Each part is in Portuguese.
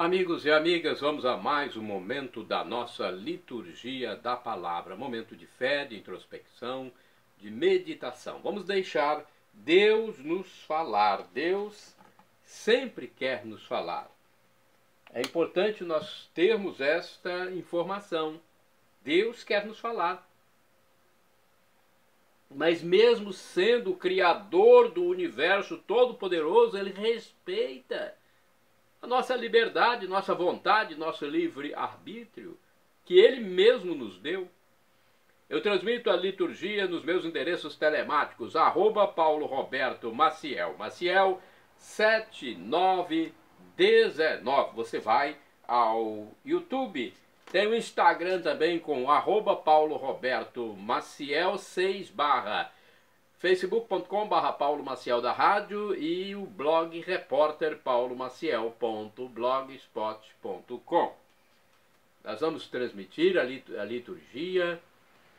Amigos e amigas, vamos a mais um momento da nossa liturgia da palavra, momento de fé, de introspecção, de meditação. Vamos deixar Deus nos falar. Deus sempre quer nos falar. É importante nós termos esta informação. Deus quer nos falar. Mas mesmo sendo o Criador do universo todo-poderoso, Ele respeita a nossa liberdade, nossa vontade, nosso livre-arbítrio, que Ele mesmo nos deu. Eu transmito a liturgia nos meus endereços telemáticos, @Paulo Roberto Maciel, Maciel 7919. Você vai ao YouTube, tem o Instagram também com @Paulo Roberto Maciel 6 facebook.com/Paulo Maciel da Rádio e o blog repórterpaulomaciel.blogspot.com. Nós vamos transmitir a liturgia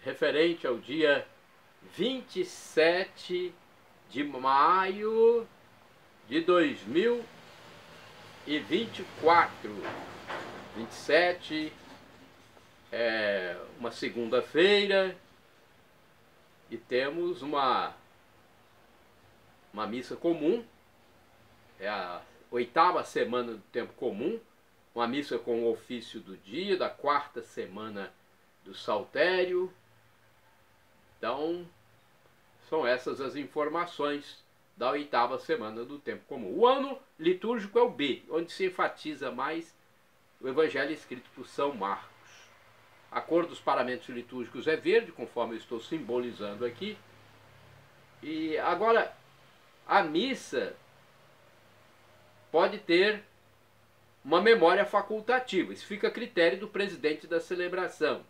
referente ao dia 27 de maio de 2024. 27 é uma segunda-feira. E temos uma missa comum, é a 8ª semana do tempo comum, uma missa com o ofício do dia, da 4ª semana do Saltério. Então, são essas as informações da 8ª semana do tempo comum. O ano litúrgico é o B, onde se enfatiza mais o evangelho escrito por São Marcos. A cor dos paramentos litúrgicos é verde, conforme eu estou simbolizando aqui. E agora, a missa pode ter uma memória facultativa. Isso fica a critério do presidente da celebração.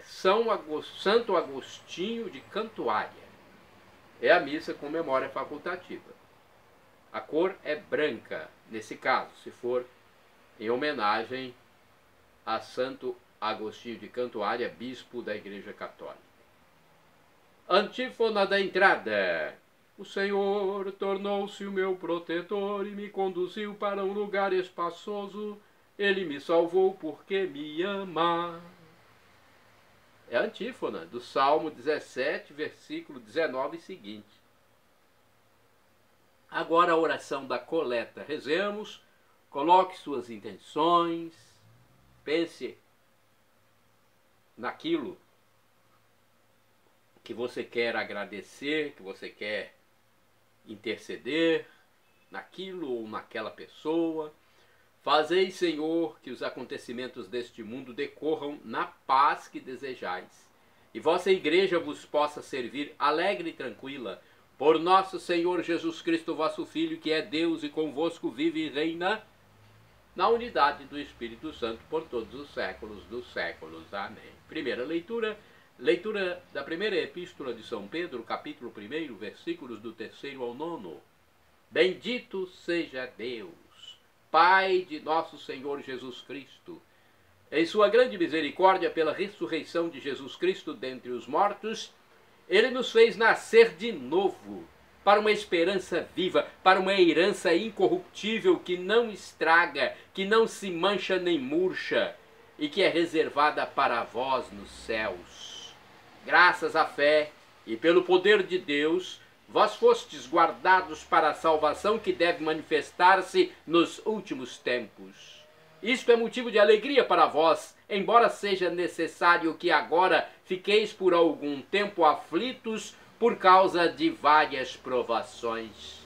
Santo Agostinho de Cantuária. É a missa com memória facultativa. A cor é branca, nesse caso, se for em homenagem a Santo Agostinho de Cantuária, bispo da Igreja Católica. Antífona da entrada. O Senhor tornou-se o meu protetor e me conduziu para um lugar espaçoso. Ele me salvou porque me ama. É a antífona do Salmo 17, versículo 19 e seguinte. Agora a oração da coleta. Rezemos, coloque suas intenções, pense naquilo que você quer agradecer, que você quer interceder, naquilo ou naquela pessoa. Fazei, Senhor, que os acontecimentos deste mundo decorram na paz que desejais, e vossa igreja vos possa servir alegre e tranquila, por nosso Senhor Jesus Cristo, vosso Filho, que é Deus e convosco vive e reina na unidade do Espírito Santo por todos os séculos dos séculos. Amém. Primeira leitura, leitura da primeira epístola de São Pedro, capítulo 1, versículos do 3º ao 9. Bendito seja Deus, Pai de nosso Senhor Jesus Cristo. Em sua grande misericórdia, pela ressurreição de Jesus Cristo dentre os mortos, Ele nos fez nascer de novo, para uma esperança viva, para uma herança incorruptível que não estraga, que não se mancha nem murcha, e que é reservada para vós nos céus. Graças à fé e pelo poder de Deus, vós fostes guardados para a salvação que deve manifestar-se nos últimos tempos. Isto é motivo de alegria para vós, embora seja necessário que agora fiqueis por algum tempo aflitos por causa de várias provações.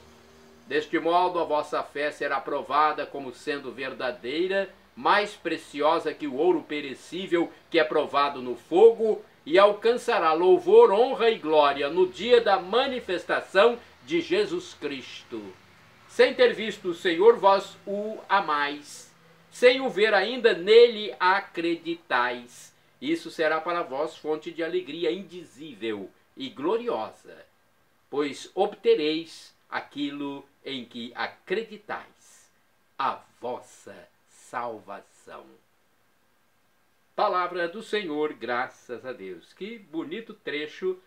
Deste modo, a vossa fé será provada como sendo verdadeira, mais preciosa que o ouro perecível que é provado no fogo, e alcançará louvor, honra e glória no dia da manifestação de Jesus Cristo. Sem ter visto o Senhor, vós o amais. Sem o ver ainda, nele acreditais. Isso será para vós fonte de alegria indizível e gloriosa, pois obtereis aquilo em que acreditais, a vossa salvação. Palavra do Senhor, graças a Deus. Que bonito trecho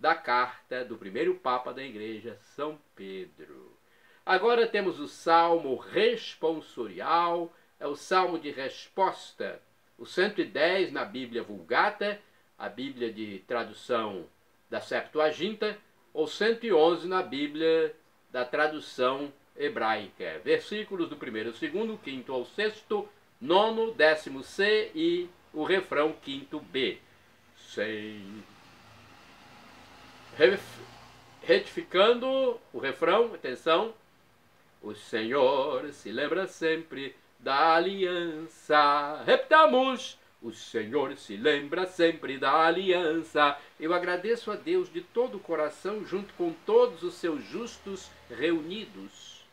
da carta do primeiro Papa da Igreja, São Pedro. Agora temos o salmo responsorial, é o salmo de resposta, o 110 na Bíblia Vulgata, a Bíblia de tradução da Septuaginta, ou 111 na Bíblia da tradução hebraica. Versículos do 1º, 2º, 5º ao 6º, 9º, 10º C e o refrão 5º B. Sem... Retificando o refrão, atenção. O Senhor se lembra sempre da aliança. Repitamos. O Senhor se lembra sempre da aliança. Eu agradeço a Deus de todo o coração, junto com todos os seus justos reunidos.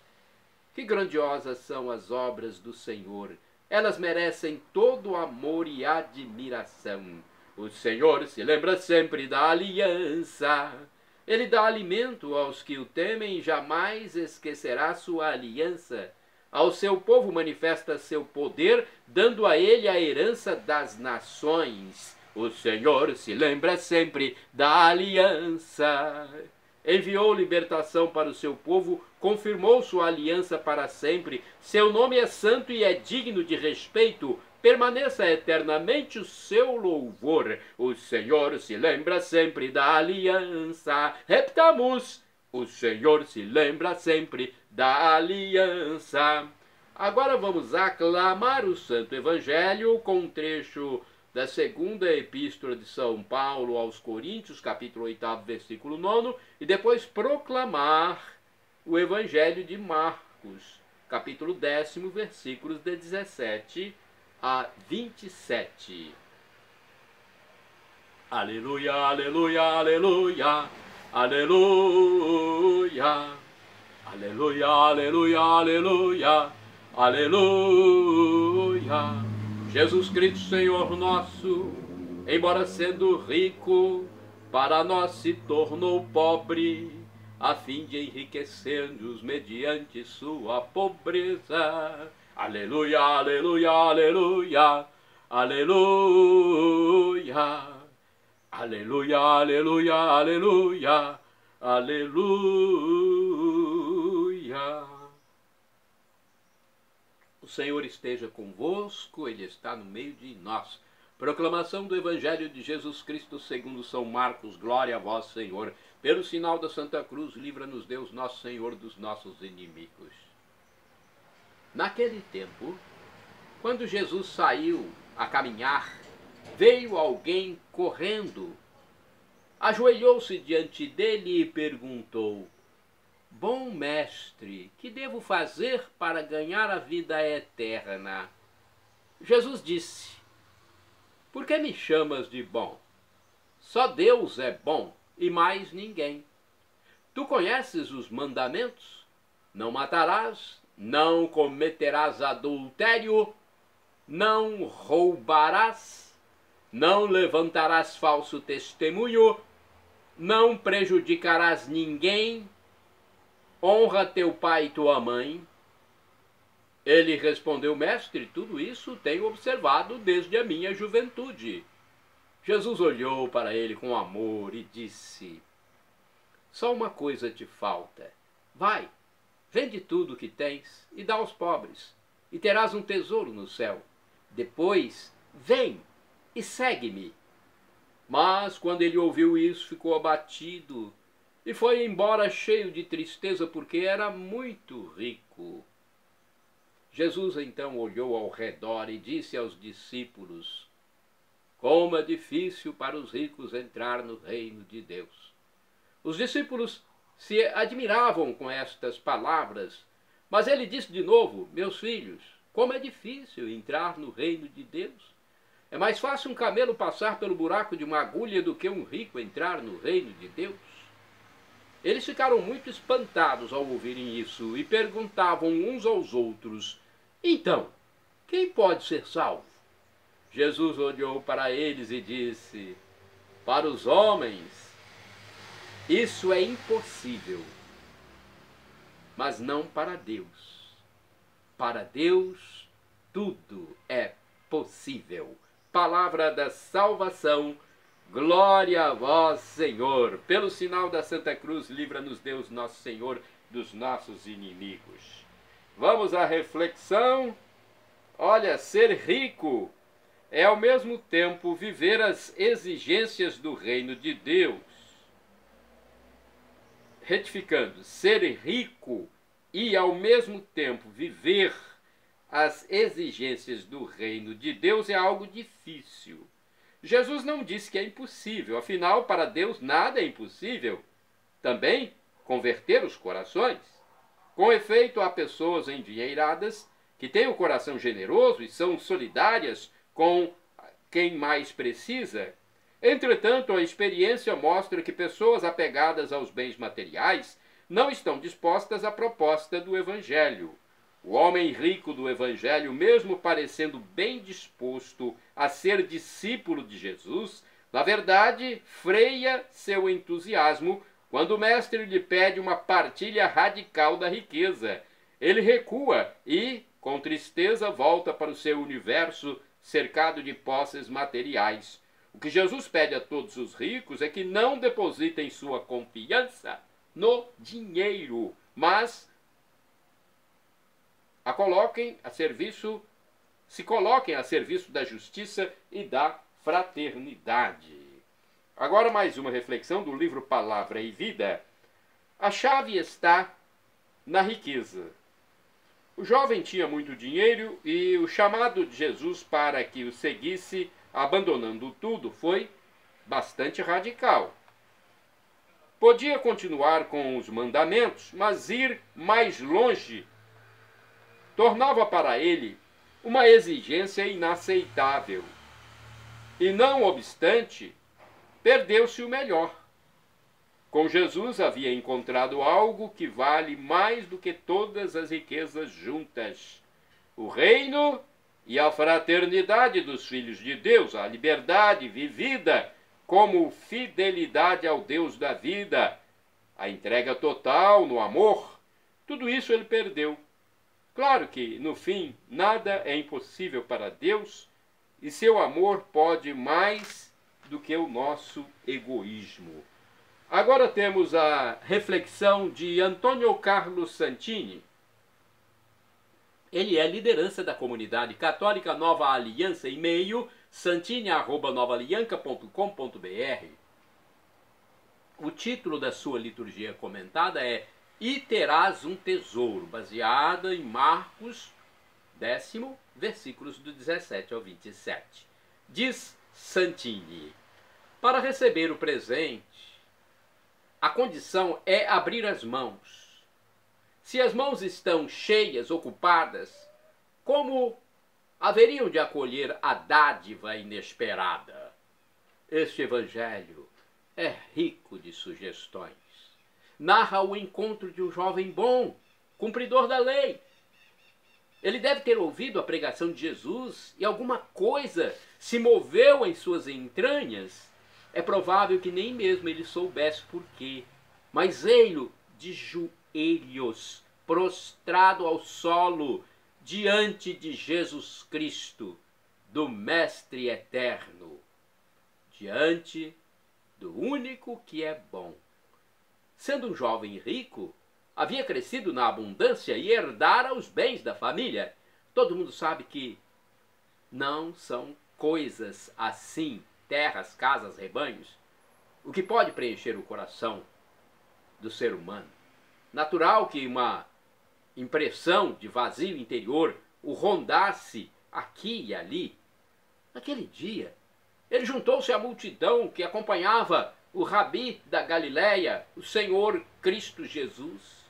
Que grandiosas são as obras do Senhor. Elas merecem todo amor e admiração. O Senhor se lembra sempre da aliança. Ele dá alimento aos que o temem e jamais esquecerá sua aliança. Ao seu povo manifesta seu poder, dando a ele a herança das nações. O Senhor se lembra sempre da aliança. Enviou libertação para o seu povo, confirmou sua aliança para sempre. Seu nome é santo e é digno de respeito. Permaneça eternamente o seu louvor. O Senhor se lembra sempre da aliança. Repitamos. O Senhor se lembra sempre da aliança. Agora vamos aclamar o Santo Evangelho com um trecho da segunda epístola de São Paulo aos Coríntios, capítulo 8, versículo 9, e depois proclamar o Evangelho de Marcos, capítulo 10, versículos de 17 a 27. Aleluia, aleluia, aleluia. Aleluia, aleluia, aleluia, aleluia, aleluia. Jesus Cristo, Senhor nosso, embora sendo rico, para nós se tornou pobre, a fim de enriquecer-nos mediante sua pobreza. Aleluia, aleluia, aleluia, aleluia. Aleluia, aleluia, aleluia, aleluia. O Senhor esteja convosco, Ele está no meio de nós. Proclamação do Evangelho de Jesus Cristo segundo São Marcos. Glória a vós, Senhor. Pelo sinal da Santa Cruz, livra-nos Deus nosso Senhor dos nossos inimigos. Naquele tempo, quando Jesus saiu a caminhar, veio alguém correndo, ajoelhou-se diante dele e perguntou: Bom mestre, que devo fazer para ganhar a vida eterna? Jesus disse: Por que me chamas de bom? Só Deus é bom e mais ninguém. Tu conheces os mandamentos? Não matarás, não cometerás adultério, não roubarás, não levantarás falso testemunho, não prejudicarás ninguém, honra teu pai e tua mãe. Ele respondeu: Mestre, tudo isso tenho observado desde a minha juventude. Jesus olhou para ele com amor e disse: Só uma coisa te falta. Vai, vende tudo o que tens e dá aos pobres, e terás um tesouro no céu. Depois, vem e segue-me. Mas quando ele ouviu isso, ficou abatido e foi embora cheio de tristeza, porque era muito rico. Jesus então olhou ao redor e disse aos discípulos: Como é difícil para os ricos entrar no reino de Deus. Os discípulos se admiravam com estas palavras, mas ele disse de novo: Meus filhos, como é difícil entrar no reino de Deus. É mais fácil um camelo passar pelo buraco de uma agulha do que um rico entrar no reino de Deus. Eles ficaram muito espantados ao ouvirem isso e perguntavam uns aos outros: Então, quem pode ser salvo? Jesus olhou para eles e disse: Para os homens isso é impossível, mas não para Deus. Para Deus tudo é possível. Palavra da salvação. Glória a vós, Senhor. Pelo sinal da Santa Cruz, livra-nos Deus nosso Senhor dos nossos inimigos. Vamos à reflexão. Olha, ser rico é ao mesmo tempo viver as exigências do reino de Deus. Retificando, ser rico e ao mesmo tempo viver as exigências do reino de Deus é algo difícil. Jesus não disse que é impossível, afinal, para Deus nada é impossível. Também converter os corações. Com efeito, há pessoas endinheiradas que têm o coração generoso e são solidárias com quem mais precisa. Entretanto, a experiência mostra que pessoas apegadas aos bens materiais não estão dispostas à proposta do Evangelho. O homem rico do Evangelho, mesmo parecendo bem disposto a ser discípulo de Jesus, na verdade, freia seu entusiasmo quando o mestre lhe pede uma partilha radical da riqueza. Ele recua e, com tristeza, volta para o seu universo cercado de posses materiais. O que Jesus pede a todos os ricos é que não depositem sua confiança no dinheiro, mas se coloquem a serviço da justiça e da fraternidade. Agora mais uma reflexão do livro Palavra e Vida. A chave está na riqueza. O jovem tinha muito dinheiro e o chamado de Jesus para que o seguisse, abandonando tudo, foi bastante radical. Podia continuar com os mandamentos, mas ir mais longe tornava para ele uma exigência inaceitável. E não obstante, perdeu-se o melhor. Com Jesus havia encontrado algo que vale mais do que todas as riquezas juntas: o reino e a fraternidade dos filhos de Deus, a liberdade vivida como fidelidade ao Deus da vida, a entrega total no amor. Tudo isso ele perdeu. Claro que, no fim, nada é impossível para Deus e seu amor pode mais do que o nosso egoísmo. Agora temos a reflexão de Antônio Carlos Santini. Ele é liderança da comunidade católica Nova Aliança, e-mail santini@novaalianca.com.br. O título da sua liturgia comentada é "E terás um tesouro", baseada em Marcos 10, versículos do 17 ao 27. Diz Santini: para receber o presente, a condição é abrir as mãos. Se as mãos estão cheias, ocupadas, como haveriam de acolher a dádiva inesperada? Este evangelho é rico de sugestões. Narra o encontro de um jovem bom, cumpridor da lei. Ele deve ter ouvido a pregação de Jesus e alguma coisa se moveu em suas entranhas. É provável que nem mesmo ele soubesse por quê, mas ei-lo de joelhos, prostrado ao solo, diante de Jesus Cristo, do Mestre eterno, diante do único que é bom. Sendo um jovem rico, havia crescido na abundância e herdara os bens da família. Todo mundo sabe que não são coisas assim, terras, casas, rebanhos, o que pode preencher o coração do ser humano. Natural que uma impressão de vazio interior o rondasse aqui e ali. Naquele dia, ele juntou-se à multidão que acompanhava o Rabi da Galileia, o Senhor Cristo Jesus.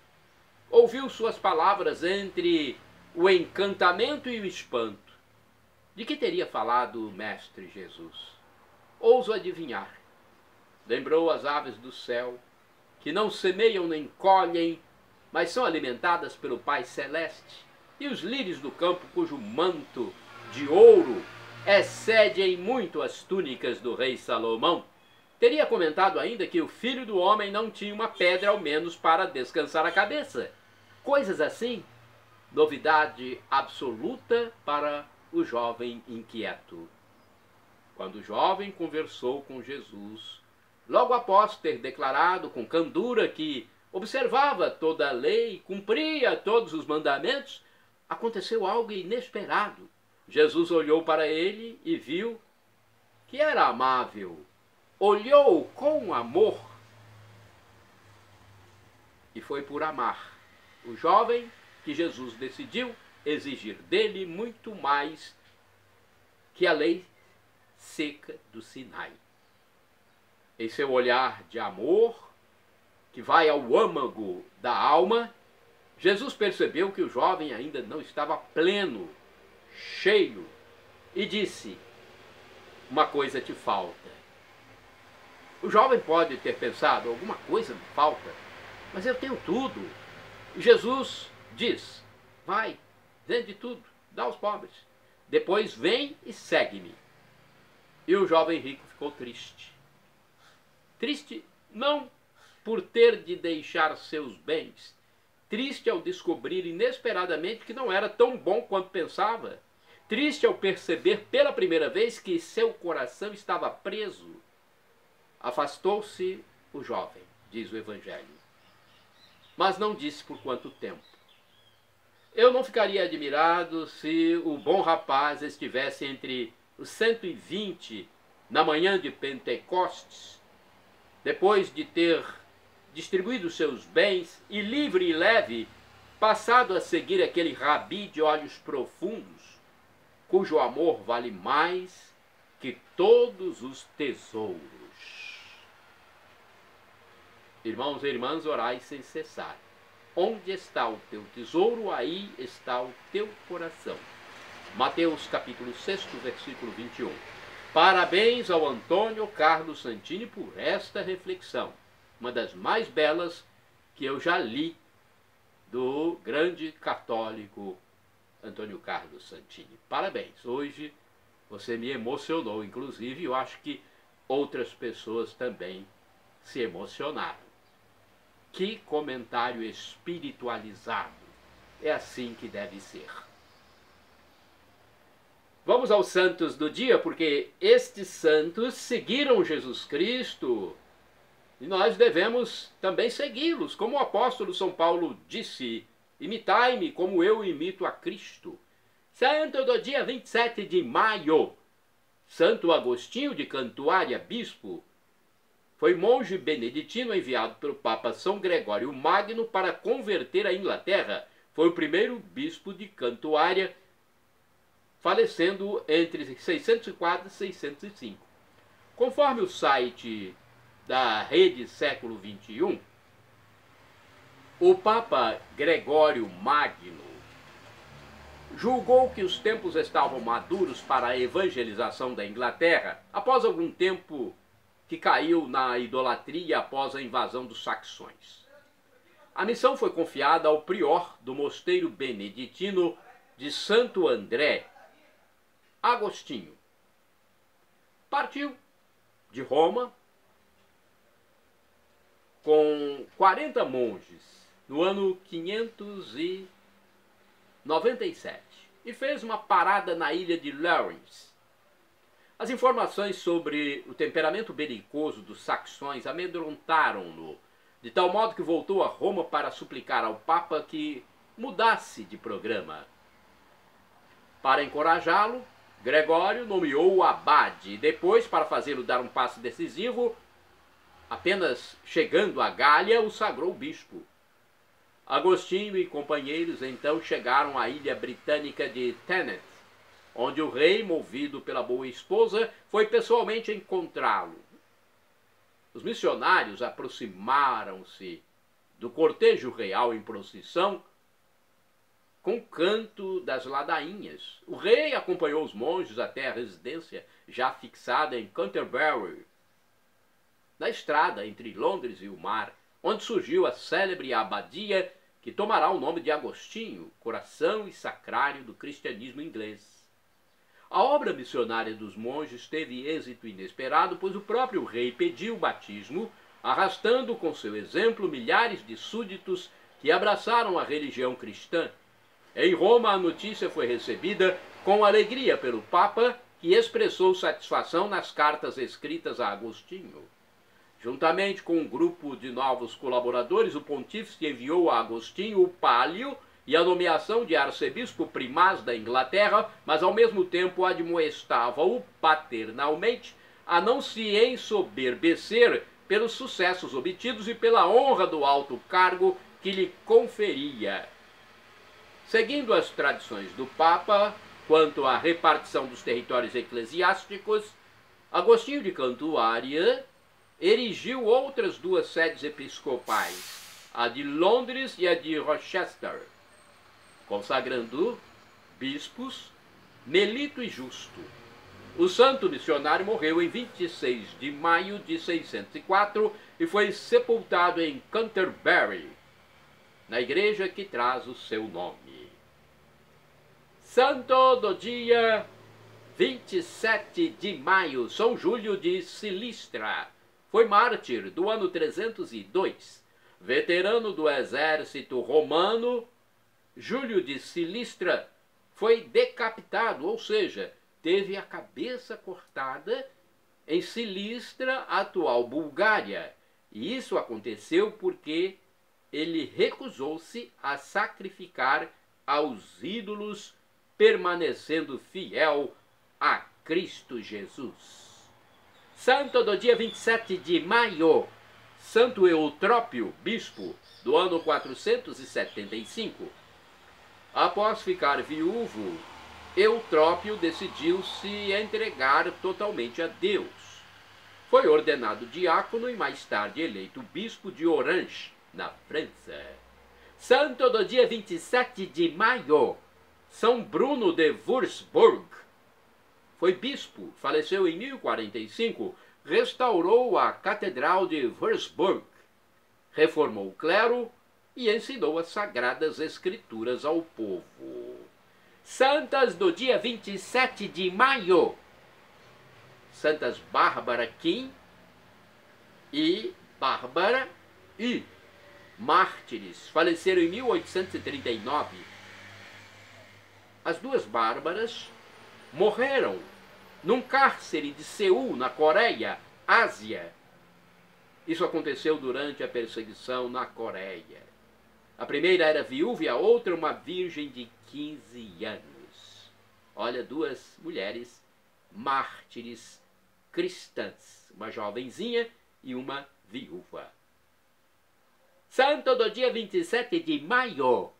Ouviu suas palavras entre o encantamento e o espanto. De que teria falado o Mestre Jesus? Ouso adivinhar. Lembrou as aves do céu, que não semeiam nem colhem, mas são alimentadas pelo Pai Celeste, e os lírios do campo, cujo manto de ouro excede em muito as túnicas do rei Salomão. Teria comentado ainda que o Filho do Homem não tinha uma pedra ao menos para descansar a cabeça. Coisas assim, novidade absoluta para o jovem inquieto. Quando o jovem conversou com Jesus, logo após ter declarado com candura que observava toda a lei, cumpria todos os mandamentos, aconteceu algo inesperado. Jesus olhou para ele e viu que era amável. Olhou com amor e foi por amar o jovem que Jesus decidiu exigir dele muito mais que a lei seca do Sinai. Em seu olhar de amor, que vai ao âmago da alma, Jesus percebeu que o jovem ainda não estava pleno, cheio, e disse: uma coisa te falta. O jovem pode ter pensado: alguma coisa me falta, mas eu tenho tudo. E Jesus diz: vai, vende tudo, dá aos pobres. Depois vem e segue-me. E o jovem rico ficou triste. Triste não por ter de deixar seus bens, triste ao descobrir inesperadamente que não era tão bom quanto pensava, triste ao perceber pela primeira vez que seu coração estava preso. Afastou-se o jovem, diz o Evangelho, mas não disse por quanto tempo. Eu não ficaria admirado se o bom rapaz estivesse entre os 120 na manhã de Pentecostes, depois de ter distribuído seus bens e livre e leve, passado a seguir aquele rabi de olhos profundos, cujo amor vale mais que todos os tesouros. Irmãos e irmãs, orai sem cessar. Onde está o teu tesouro, aí está o teu coração. Mateus capítulo 6, versículo 21. Parabéns ao Antônio Carlos Santini por esta reflexão, uma das mais belas que eu já li do grande católico Antônio Carlos Santini. Parabéns, hoje você me emocionou, inclusive eu acho que outras pessoas também se emocionaram. Que comentário espiritualizado, é assim que deve ser. Vamos aos santos do dia, porque estes santos seguiram Jesus Cristo e nós devemos também segui-los, como o apóstolo São Paulo disse: imitai-me como eu imito a Cristo. Santo do dia 27 de maio, Santo Agostinho de Cantuária, bispo, foi monge beneditino enviado pelo Papa São Gregório Magno para converter a Inglaterra. Foi o primeiro bispo de Cantuária, falecendo entre 604 e 605. Conforme o site da Rede Século XXI, o Papa Gregório Magno julgou que os tempos estavam maduros para a evangelização da Inglaterra após algum tempo que caiu na idolatria após a invasão dos saxões. A missão foi confiada ao prior do mosteiro beneditino de Santo André, Agostinho. Partiu de Roma com 40 monges no ano 597 e fez uma parada na ilha de Lawrence. As informações sobre o temperamento belicoso dos saxões amedrontaram-no, de tal modo que voltou a Roma para suplicar ao Papa que mudasse de programa. Para encorajá-lo, Gregório nomeou o abade e depois, para fazê-lo dar um passo decisivo, apenas chegando a Gália, o sagrou bispo. Agostinho e companheiros então chegaram à ilha britânica de Thanet, onde o rei, movido pela boa esposa, foi pessoalmente encontrá-lo. Os missionários aproximaram-se do cortejo real em procissão com canto das ladainhas. O rei acompanhou os monges até a residência já fixada em Canterbury, na estrada entre Londres e o mar, onde surgiu a célebre abadia que tomará o nome de Agostinho, coração e sacrário do cristianismo inglês. A obra missionária dos monges teve êxito inesperado, pois o próprio rei pediu o batismo, arrastando com seu exemplo milhares de súditos que abraçaram a religião cristã. Em Roma, a notícia foi recebida com alegria pelo Papa, que expressou satisfação nas cartas escritas a Agostinho. Juntamente com um grupo de novos colaboradores, o pontífice enviou a Agostinho o pálio e a nomeação de arcebispo primaz da Inglaterra, mas ao mesmo tempo admoestava-o paternalmente a não se ensoberbecer pelos sucessos obtidos e pela honra do alto cargo que lhe conferia. Seguindo as tradições do Papa quanto à repartição dos territórios eclesiásticos, Agostinho de Cantuária erigiu outras duas sedes episcopais, a de Londres e a de Rochester, consagrando bispos Melito e Justo. O santo missionário morreu em 26 de maio de 604 e foi sepultado em Canterbury, na igreja que traz o seu nome. Santo do dia 27 de maio, São Júlio de Silistra. Foi mártir do ano 302. Veterano do exército romano, Júlio de Silistra foi decapitado, ou seja, teve a cabeça cortada em Silistra, atual Bulgária. E isso aconteceu porque ele recusou-se a sacrificar aos ídolos, permanecendo fiel a Cristo Jesus. Santo do dia 27 de maio, Santo Eutrópio, bispo, do ano 475. Após ficar viúvo, Eutrópio decidiu se entregar totalmente a Deus. Foi ordenado diácono e mais tarde eleito bispo de Orange, na França. Santo do dia 27 de maio, São Bruno de Würzburg. Foi bispo, faleceu em 1045, restaurou a Catedral de Würzburg, reformou o clero e ensinou as Sagradas Escrituras ao povo. Santas do dia 27 de maio, Santas Bárbara Kim e Bárbara I, mártires, faleceram em 1839. As duas Bárbaras morreram num cárcere de Seul, na Coreia, Ásia. Isso aconteceu durante a perseguição na Coreia. A primeira era viúva e a outra uma virgem de 15 anos. Olha, duas mulheres mártires cristãs, uma jovenzinha e uma viúva. Santo do dia 27 de maio,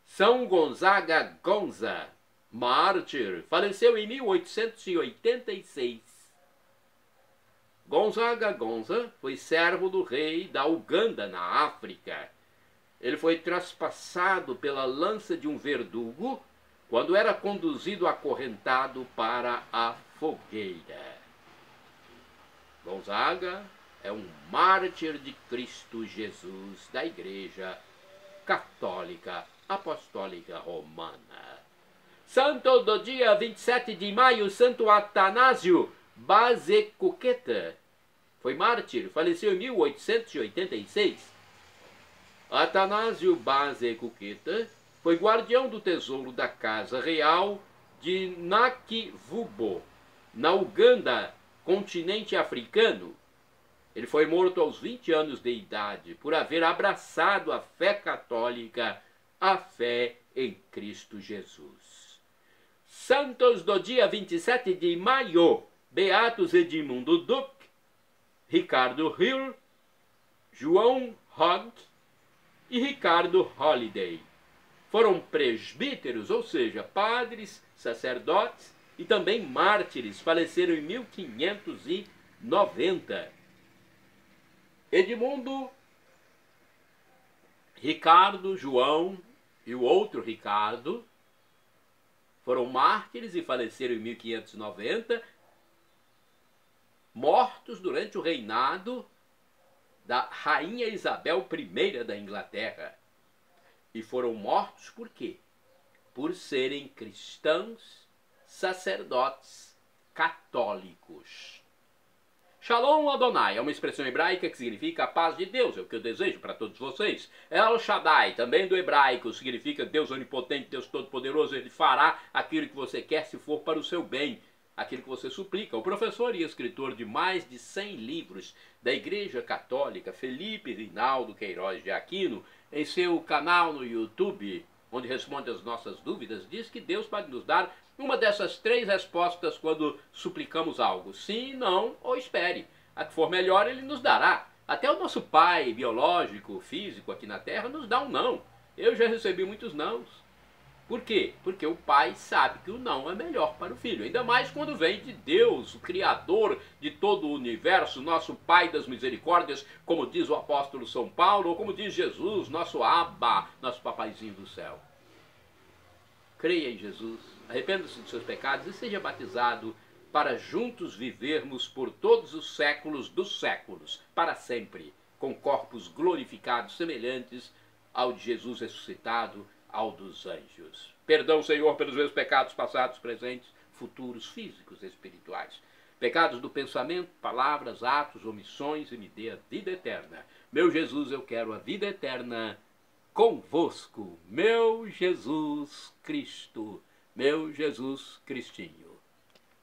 São Gonzaga Gonza, mártir, faleceu em 1886. Gonzaga Gonza foi servo do rei da Uganda, na África. Ele foi traspassado pela lança de um verdugo quando era conduzido acorrentado para a fogueira. Gonzaga é um mártir de Cristo Jesus da Igreja Católica Apostólica Romana. Santo do dia 27 de maio, Santo Atanásio Basecuqueta. Foi mártir, faleceu em 1886. Atanásio Basecuqueta foi guardião do tesouro da Casa Real de Nakivubo, na Uganda, continente africano. Ele foi morto aos 20 anos de idade por haver abraçado a fé católica, a fé em Cristo Jesus. Santos do dia 27 de maio, Beatos Edmundo Duque, Ricardo Hill, João Hogg e Ricardo Holliday. Foram presbíteros, ou seja, padres, sacerdotes e também mártires, faleceram em 1590. Edmundo, Ricardo, João e o outro Ricardo foram mártires e faleceram em 1590, mortos durante o reinado da Rainha Isabel I da Inglaterra. E foram mortos por quê? Por serem cristãos, sacerdotes católicos. Shalom Adonai é uma expressão hebraica que significa a paz de Deus, é o que eu desejo para todos vocês. El Shaddai, também do hebraico, significa Deus onipotente, Deus todo-poderoso, Ele fará aquilo que você quer se for para o seu bem. aquilo que você suplica. O professor e escritor de mais de 100 livros da Igreja Católica, Felipe Rinaldo Queiroz de Aquino, em seu canal no YouTube, onde responde às nossas dúvidas, diz que Deus pode nos dar uma dessas 3 respostas quando suplicamos algo: sim, não ou espere. A que for melhor ele nos dará. Até o nosso pai biológico, físico aqui na Terra nos dá um não. Eu já recebi muitos nãos. Por quê? Porque o pai sabe que o não é melhor para o filho. Ainda mais quando vem de Deus, o Criador de todo o universo, nosso Pai das misericórdias, como diz o apóstolo São Paulo, ou como diz Jesus, nosso Abba, nosso papaizinho do céu. Creia em Jesus, arrependa-se dos seus pecados e seja batizado para juntos vivermos por todos os séculos dos séculos, para sempre, com corpos glorificados semelhantes ao de Jesus ressuscitado, ao dos anjos. Perdão, Senhor, pelos meus pecados passados, presentes, futuros, físicos e espirituais. Pecados do pensamento, palavras, atos, omissões, e me dê a vida eterna. Meu Jesus, eu quero a vida eterna convosco. Meu Jesus Cristo, meu Jesus Cristinho.